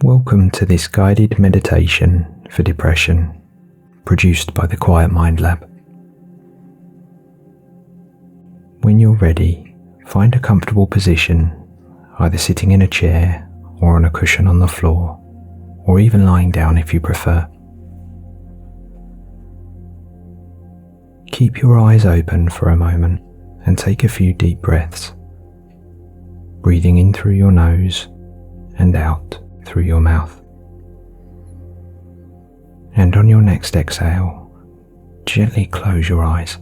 Welcome to this guided meditation for depression, produced by the Quiet Mind Lab. When you're ready, find a comfortable position, either sitting in a chair or on a cushion on the floor, or even lying down if you prefer. Keep your eyes open for a moment and take a few deep breaths, breathing in through your nose and out through your mouth. And on your next exhale, gently close your eyes.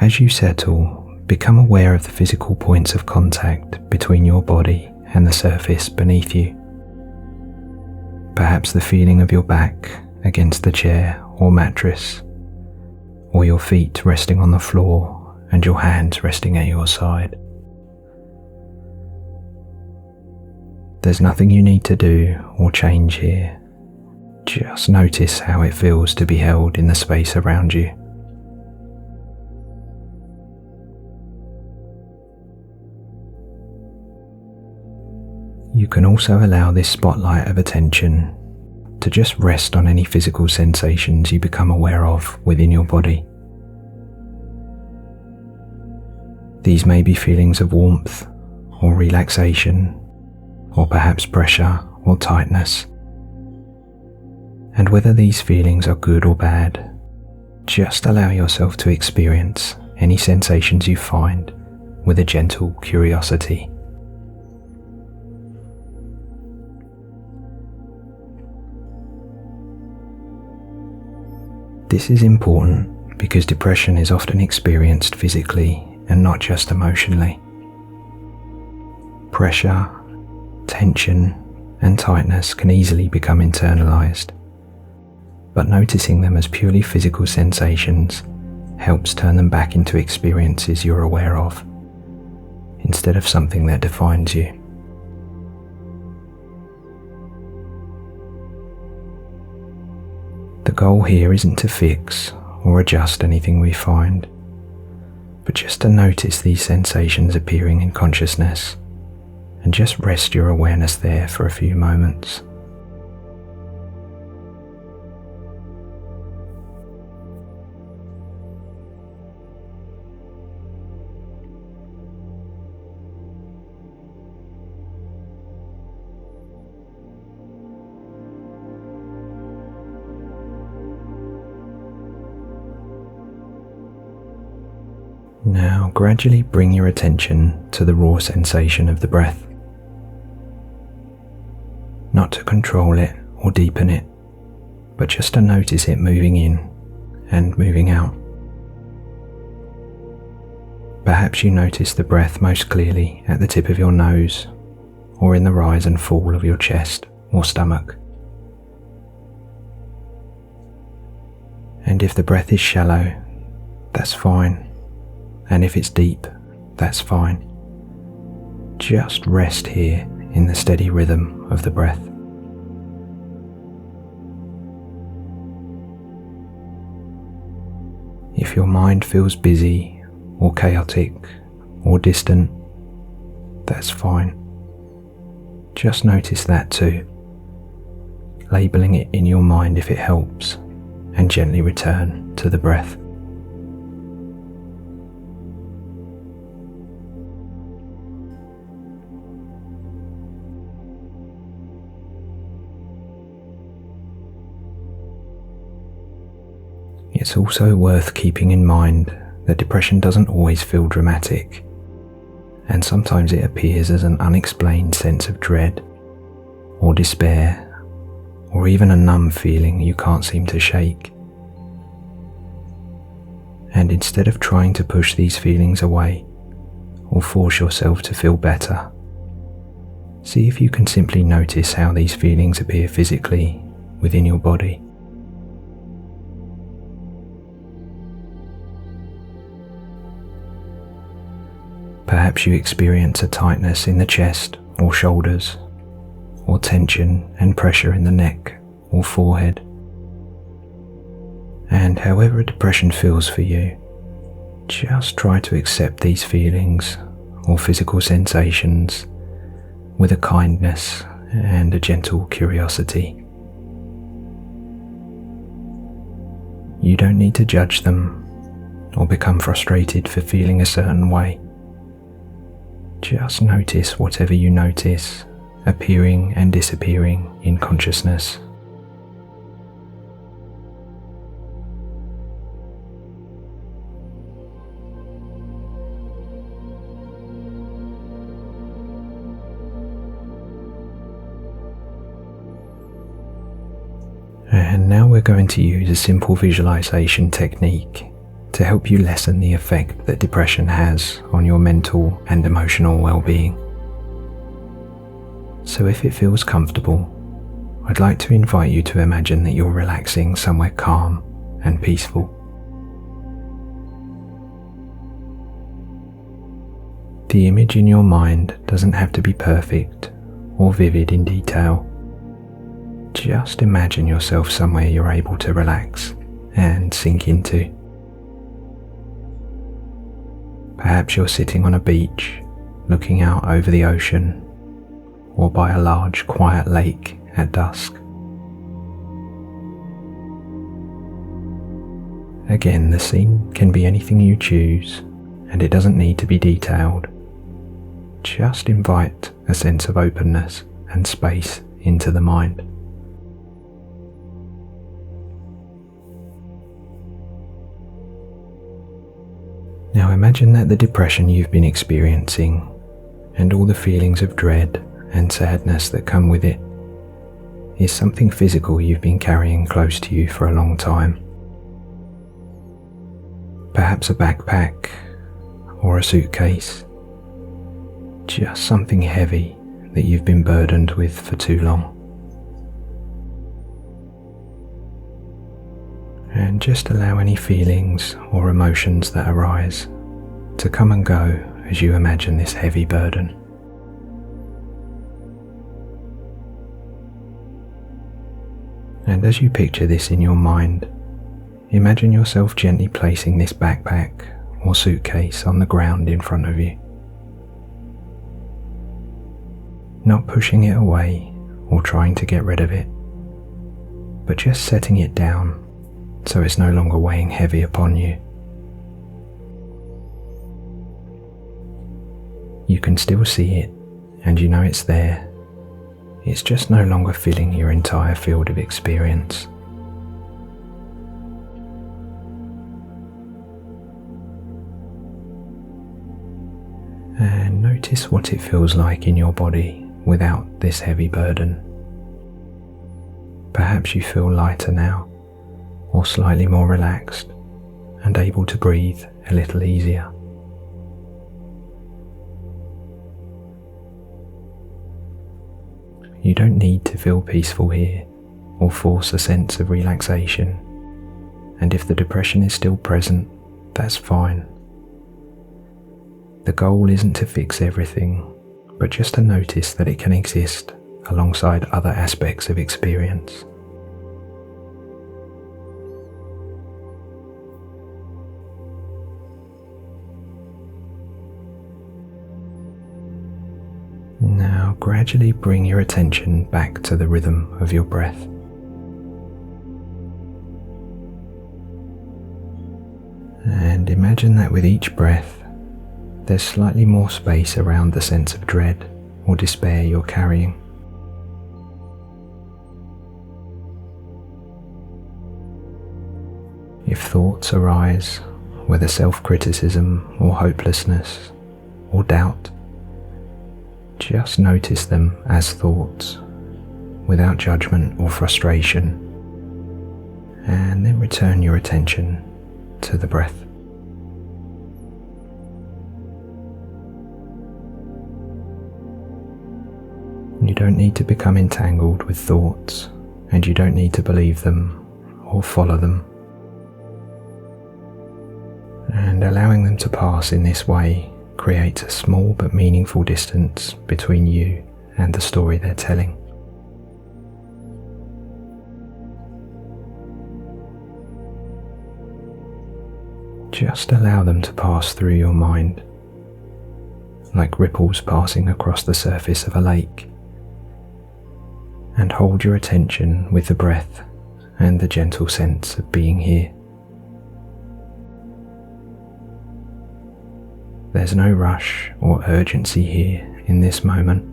As you settle, become aware of the physical points of contact between your body and the surface beneath you. Perhaps the feeling of your back against the chair or mattress, or your feet resting on the floor and your hands resting at your side. There's nothing you need to do or change here. Just notice how it feels to be held in the space around you. You can also allow this spotlight of attention to just rest on any physical sensations you become aware of within your body. These may be feelings of warmth or relaxation, or perhaps pressure or tightness. And whether these feelings are good or bad, just allow yourself to experience any sensations you find with a gentle curiosity. This is important because depression is often experienced physically and not just emotionally. Pressure, tension, and tightness can easily become internalized, but noticing them as purely physical sensations helps turn them back into experiences you're aware of, instead of something that defines you. The goal here isn't to fix or adjust anything we find, but just to notice these sensations appearing in consciousness and just rest your awareness there for a few moments. Now gradually bring your attention to the raw sensation of the breath. Not to control it or deepen it, but just to notice it moving in and moving out. Perhaps you notice the breath most clearly at the tip of your nose or in the rise and fall of your chest or stomach. And if the breath is shallow, that's fine. And if it's deep, that's fine. Just rest here in the steady rhythm of the breath. If your mind feels busy or chaotic or distant, that's fine. Just notice that too, labeling it in your mind if it helps, and gently return to the breath. It's also worth keeping in mind that depression doesn't always feel dramatic, and sometimes it appears as an unexplained sense of dread or despair, or even a numb feeling you can't seem to shake. And instead of trying to push these feelings away or force yourself to feel better, see if you can simply notice how these feelings appear physically within your body. Perhaps you experience a tightness in the chest or shoulders, or tension and pressure in the neck or forehead. And however depression feels for you, Just try to accept these feelings or physical sensations with a kindness and a gentle curiosity. You don't need to judge them or become frustrated for feeling a certain way. Just notice whatever you notice appearing and disappearing in consciousness. And now we're going to use a simple visualization technique to help you lessen the effect that depression has on your mental and emotional well-being. So if it feels comfortable, I'd like to invite you to imagine that you're relaxing somewhere calm and peaceful. The image in your mind doesn't have to be perfect or vivid in detail. Just imagine yourself somewhere you're able to relax and sink into. Perhaps you're sitting on a beach, looking out over the ocean, or by a large quiet lake at dusk. Again, the scene can be anything you choose, and it doesn't need to be detailed. Just invite a sense of openness and space into the mind. Now imagine that the depression you've been experiencing and all the feelings of dread and sadness that come with it is something physical you've been carrying close to you for a long time. Perhaps a backpack or a suitcase, just something heavy that you've been burdened with for too long. And just allow any feelings or emotions that arise to come and go as you imagine this heavy burden. And as you picture this in your mind, imagine yourself gently placing this backpack or suitcase on the ground in front of you. Not pushing it away or trying to get rid of it, but just setting it down so it's no longer weighing heavy upon you. You can still see it, and you know it's there. It's just no longer filling your entire field of experience. And notice what it feels like in your body without this heavy burden. Perhaps you feel lighter now, or slightly more relaxed and able to breathe a little easier. You don't need to feel peaceful here or force a sense of relaxation, and if the depression is still present, that's fine. The goal isn't to fix everything, but just to notice that it can exist alongside other aspects of experience. Now gradually bring your attention back to the rhythm of your breath. And imagine that with each breath, there's slightly more space around the sense of dread or despair you're carrying. If thoughts arise, whether self-criticism or hopelessness or doubt, just notice them as thoughts, without judgment or frustration, and then return your attention to the breath. You don't need to become entangled with thoughts, and you don't need to believe them or follow them. And allowing them to pass in this way creates a small but meaningful distance between you and the story they're telling. Just allow them to pass through your mind, like ripples passing across the surface of a lake, and hold your attention with the breath and the gentle sense of being here. There's no rush or urgency here in this moment,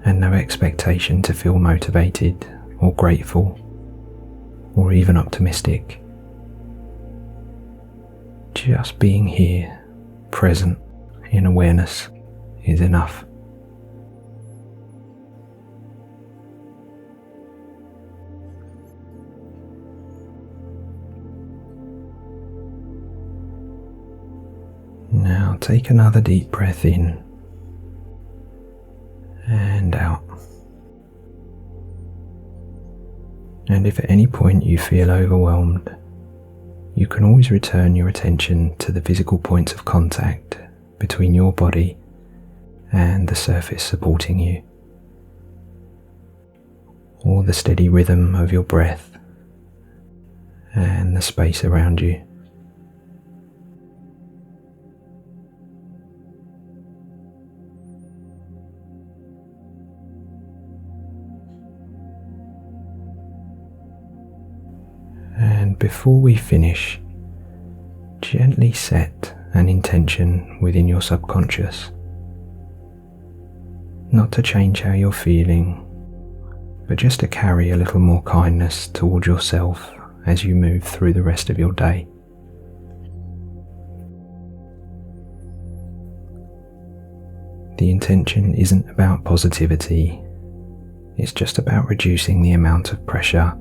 and no expectation to feel motivated or grateful or even optimistic. Just being here, present in awareness, is enough. Now take another deep breath in and out. And if at any point you feel overwhelmed, you can always return your attention to the physical points of contact between your body and the surface supporting you, or the steady rhythm of your breath and the space around you. And before we finish, gently set an intention within your subconscious, not to change how you're feeling, but just to carry a little more kindness towards yourself as you move through the rest of your day. The intention isn't about positivity, it's just about reducing the amount of pressure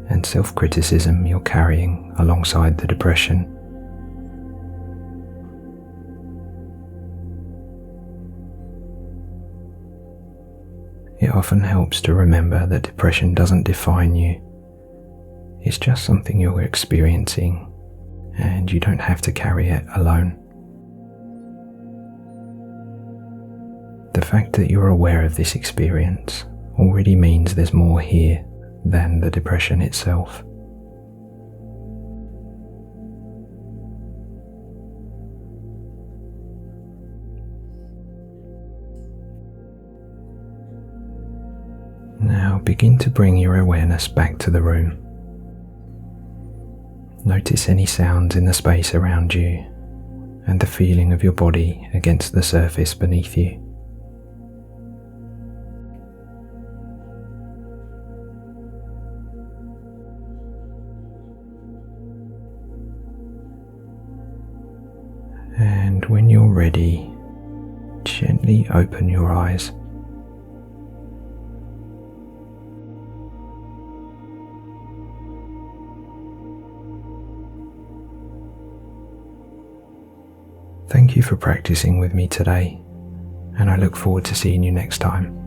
and self-criticism you're carrying alongside the depression. It often helps to remember that depression doesn't define you. It's just something you're experiencing, and you don't have to carry it alone. The fact that you're aware of this experience already means there's more here than the depression itself. Now begin to bring your awareness back to the room. Notice any sounds in the space around you and the feeling of your body against the surface beneath you. And when you're ready, gently open your eyes. Thank you for practicing with me today, and I look forward to seeing you next time.